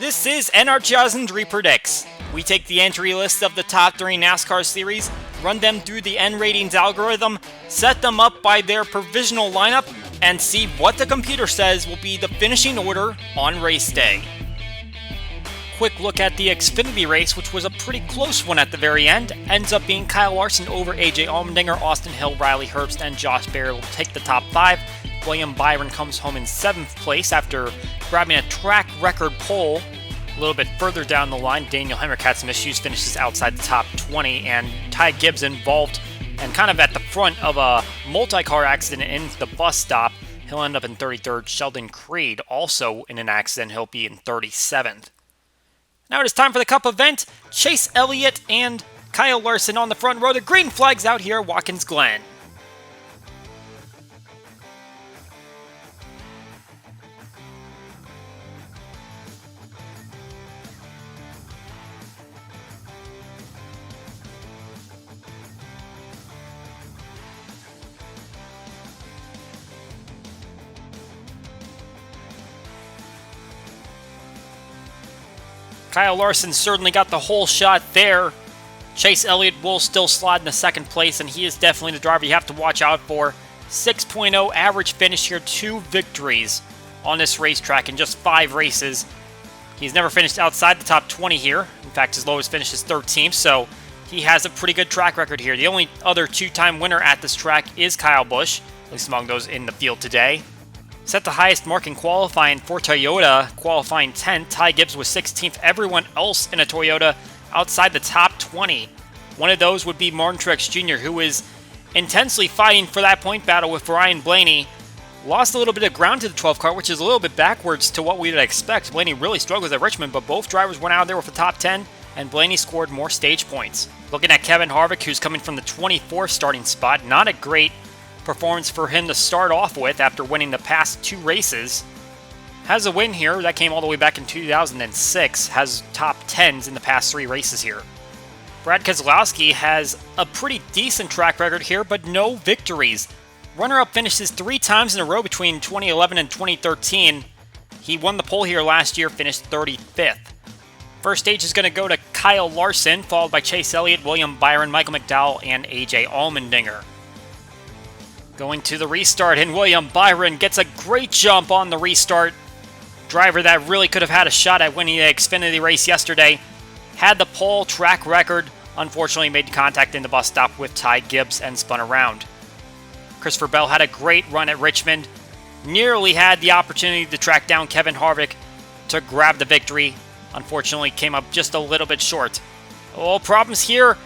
This is NR2003 Predicts. We take the entry list of the top 3 NASCAR series, run them through the N ratings algorithm, set them up by their provisional lineup, and see what the computer says will be the finishing order on race day. Quick look at the Xfinity race, which was a pretty close one at the very end. Ends up being Kyle Larson over AJ Allmendinger, Austin Hill, Riley Herbst, and Josh Berry will take the top 5. William Byron comes home in 7th place after grabbing a track record pole. A little bit further down the line, Daniel Hemrick had some issues, finishes outside the top 20, and Ty Gibbs involved and kind of at the front of a multi-car accident in the bus stop. He'll end up in 33rd. Sheldon Creed also in an accident. He'll be in 37th. Now it is time for the Cup event. Chase Elliott and Kyle Larson on the front row. The green flag's out here at Watkins Glen. Kyle Larson certainly got the whole shot there. Chase Elliott will still slide into 2nd place, and he is definitely the driver you have to watch out for. 6.0 average finish here, 2 victories on this racetrack in just 5 races. He's never finished outside the top 20 here. In fact, his lowest finish is 13th, so he has a pretty good track record here. The only other 2-time winner at this track is Kyle Busch, at least among those in the field today. Set the highest mark in qualifying for Toyota, qualifying 10th. Ty Gibbs was 16th. Everyone else in a Toyota outside the top 20. One of those would be Martin Truex Jr., who is intensely fighting for that point battle with Ryan Blaney. Lost a little bit of ground to the 12 car, which is a little bit backwards to what we would expect. Blaney really struggled at Richmond, but both drivers went out there with the top 10, and Blaney scored more stage points. Looking at Kevin Harvick, who's coming from the 24th starting spot. Not a great performance for him to start off with after winning the past 2 races. Has a win here that came all the way back in 2006. Has top 10s in the past 3 races here. Brad Keselowski has a pretty decent track record here, but no victories. Runner-up finishes 3 times in a row between 2011 and 2013. He won the pole here last year, finished 35th. First stage is going to go to Kyle Larson, followed by Chase Elliott, William Byron, Michael McDowell, and AJ Allmendinger. Going to the restart, and William Byron gets a great jump on the restart. Driver that really could have had a shot at winning the Xfinity race yesterday. Had the pole track record. Unfortunately made contact in the bus stop with Ty Gibbs and spun around. Christopher Bell had a great run at Richmond. Nearly had the opportunity to track down Kevin Harvick to grab the victory. Unfortunately came up just a little bit short. Oh, problems here.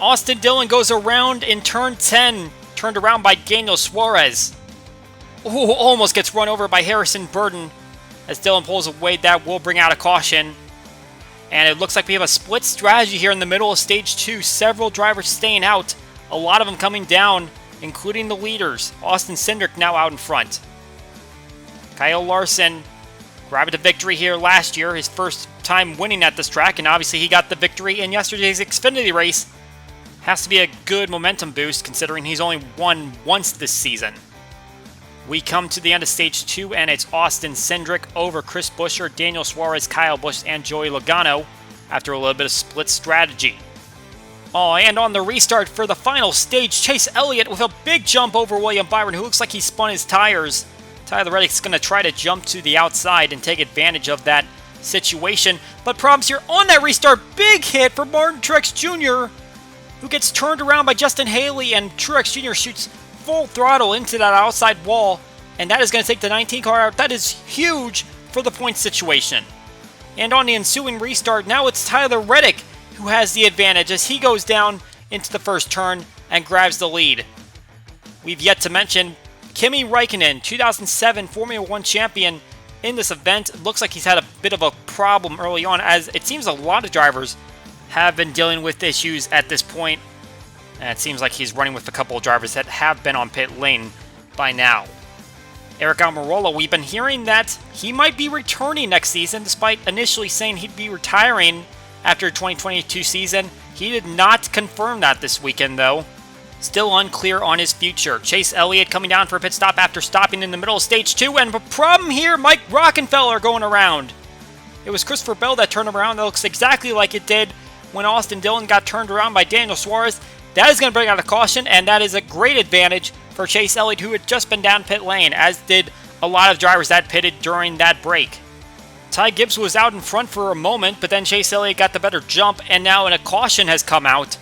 Austin Dillon goes around in turn 10. Turned around by Daniel Suarez. Ooh, almost gets run over by Harrison Burton. As Dillon pulls away, that will bring out a caution. And it looks like we have a split strategy here in the middle of stage 2. Several drivers staying out. A lot of them coming down, including the leaders. Austin Cindric now out in front. Kyle Larson grabbed a victory here last year. His first time winning at this track. And obviously he got the victory in yesterday's Xfinity race. Has to be a good momentum boost considering he's only won once this season. We come to the end of stage 2, and it's Austin Cindric over Chris Buescher, Daniel Suarez, Kyle Busch, and Joey Logano after a little bit of split strategy. Oh, and on the restart for the final stage, Chase Elliott with a big jump over William Byron, who looks like he spun his tires. Tyler Reddick's going to try to jump to the outside and take advantage of that situation. But problems here on that restart. Big hit for Martin Truex Jr., who gets turned around by Justin Haley, and Truex Jr. shoots full throttle into that outside wall, and that is going to take the 19 car out. That is huge for the point situation. And on the ensuing restart, now it's Tyler Reddick who has the advantage as he goes down into the first turn and grabs the lead. We've yet to mention Kimi Räikkönen, 2007 Formula 1 champion in this event. It looks like he's had a bit of a problem early on, as it seems a lot of drivers have been dealing with issues at this point. And it seems like he's running with a couple of drivers that have been on pit lane by now. Aric Almirola, we've been hearing that he might be returning next season, despite initially saying he'd be retiring after the 2022 season. He did not confirm that this weekend, though. Still unclear on his future. Chase Elliott coming down for a pit stop after stopping in the middle of stage 2. And a problem here, Mike Rockenfeller going around. It was Christopher Bell that turned him around. That looks exactly like it did when Austin Dillon got turned around by Daniel Suarez. That is going to bring out a caution, and that is a great advantage for Chase Elliott, who had just been down pit lane, as did a lot of drivers that pitted during that break. Ty Gibbs was out in front for a moment, but then Chase Elliott got the better jump, and now a caution has come out.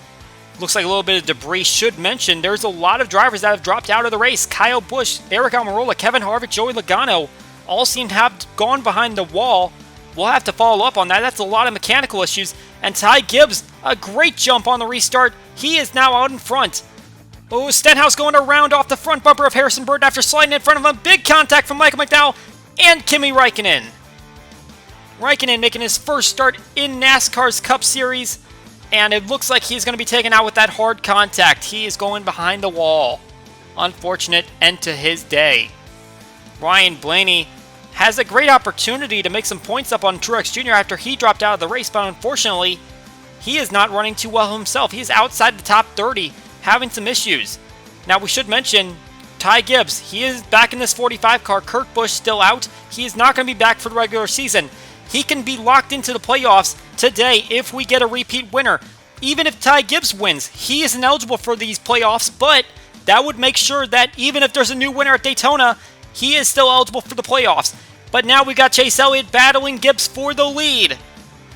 Looks like a little bit of debris. Should mention, there's a lot of drivers that have dropped out of the race. Kyle Busch, Eric Almirola, Kevin Harvick, Joey Logano all seem to have gone behind the wall. We'll have to follow up on that. That's a lot of mechanical issues. And Ty Gibbs, a great jump on the restart. He is now out in front. Oh, Stenhouse going around off the front bumper of Harrison Burton after sliding in front of him. Big contact from Michael McDowell and Kimi Räikkönen. Räikkönen making his first start in NASCAR's Cup Series. And it looks like he's going to be taken out with that hard contact. He is going behind the wall. Unfortunate end to his day. Ryan Blaney has a great opportunity to make some points up on Truex Jr. after he dropped out of the race, but unfortunately, he is not running too well himself. He is outside the top 30, having some issues. Now, we should mention Ty Gibbs. He is back in this 45 car. Kurt Busch still out. He is not going to be back for the regular season. He can be locked into the playoffs today if we get a repeat winner. Even if Ty Gibbs wins, he isn't eligible for these playoffs, but that would make sure that even if there's a new winner at Daytona, he is still eligible for the playoffs. But now we got Chase Elliott battling Gibbs for the lead.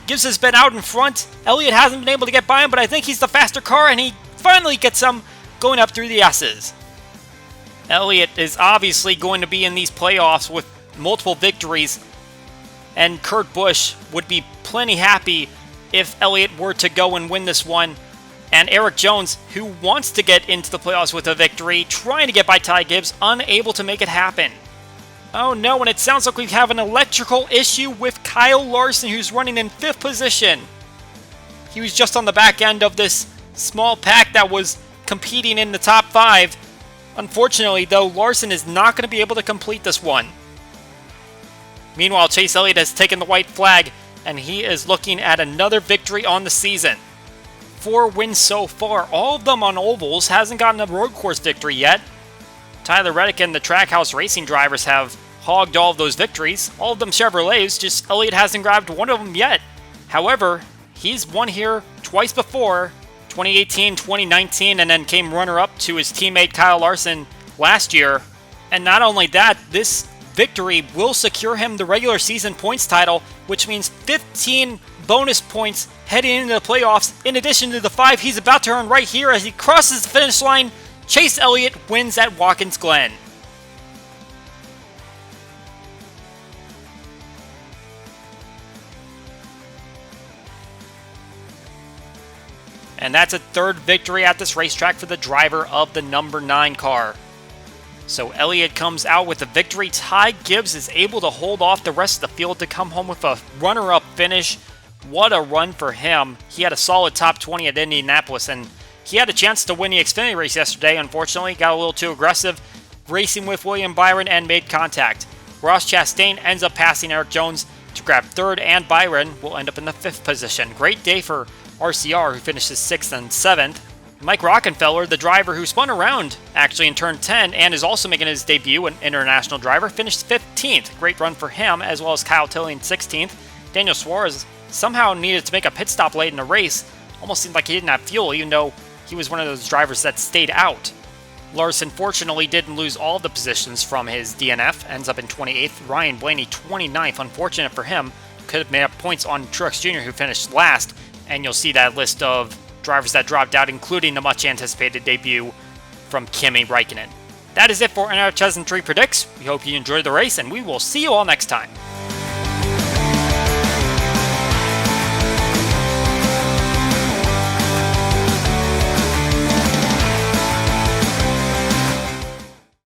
Gibbs has been out in front. Elliott hasn't been able to get by him, but I think he's the faster car, and he finally gets some going up through the S's. Elliott is obviously going to be in these playoffs with multiple victories, and Kurt Busch would be plenty happy if Elliott were to go and win this one. And Eric Jones, who wants to get into the playoffs with a victory, trying to get by Ty Gibbs, unable to make it happen. Oh no, and it sounds like we have an electrical issue with Kyle Larson, who's running in 5th position. He was just on the back end of this small pack that was competing in the top 5. Unfortunately, though, Larson is not going to be able to complete this one. Meanwhile, Chase Elliott has taken the white flag, and he is looking at another victory on the season. 4 wins so far, all of them on ovals, hasn't gotten a road course victory yet. Tyler Reddick and the Trackhouse Racing drivers have hogged all of those victories. All of them Chevrolets, just Elliott hasn't grabbed one of them yet. However, he's won here twice before, 2018, 2019, and then came runner-up to his teammate Kyle Larson last year. And not only that, this victory will secure him the regular season points title, which means 15 bonus points heading into the playoffs, in addition to the 5 he's about to earn right here as he crosses the finish line. Chase Elliott wins at Watkins Glen. And that's a 3rd victory at this racetrack for the driver of the number 9 car. So Elliott comes out with a victory. Ty Gibbs is able to hold off the rest of the field to come home with a runner-up finish. What a run for him. He had a solid top 20 at Indianapolis, and he had a chance to win the Xfinity race yesterday. Unfortunately, got a little too aggressive, racing with William Byron and made contact. Ross Chastain ends up passing Eric Jones to grab 3rd, and Byron will end up in the 5th position. Great day for RCR, who finishes 6th and 7th. Mike Rockenfeller, the driver who spun around actually in turn 10 and is also making his debut, an international driver, finished 15th. Great run for him, as well as Kyle Tilley in 16th. Daniel Suarez somehow needed to make a pit stop late in the race. Almost seemed like he didn't have fuel, even though he was one of those drivers that stayed out. Larson fortunately didn't lose all of the positions from his DNF, ends up in 28th. Ryan Blaney 29th, unfortunate for him. Could have made up points on Truex Jr., who finished last, and you'll see that list of drivers that dropped out, including the much anticipated debut from Kimi Räikkönen. That is it for NR2003 Predicts. We hope you enjoyed the race, and we will see you all next time.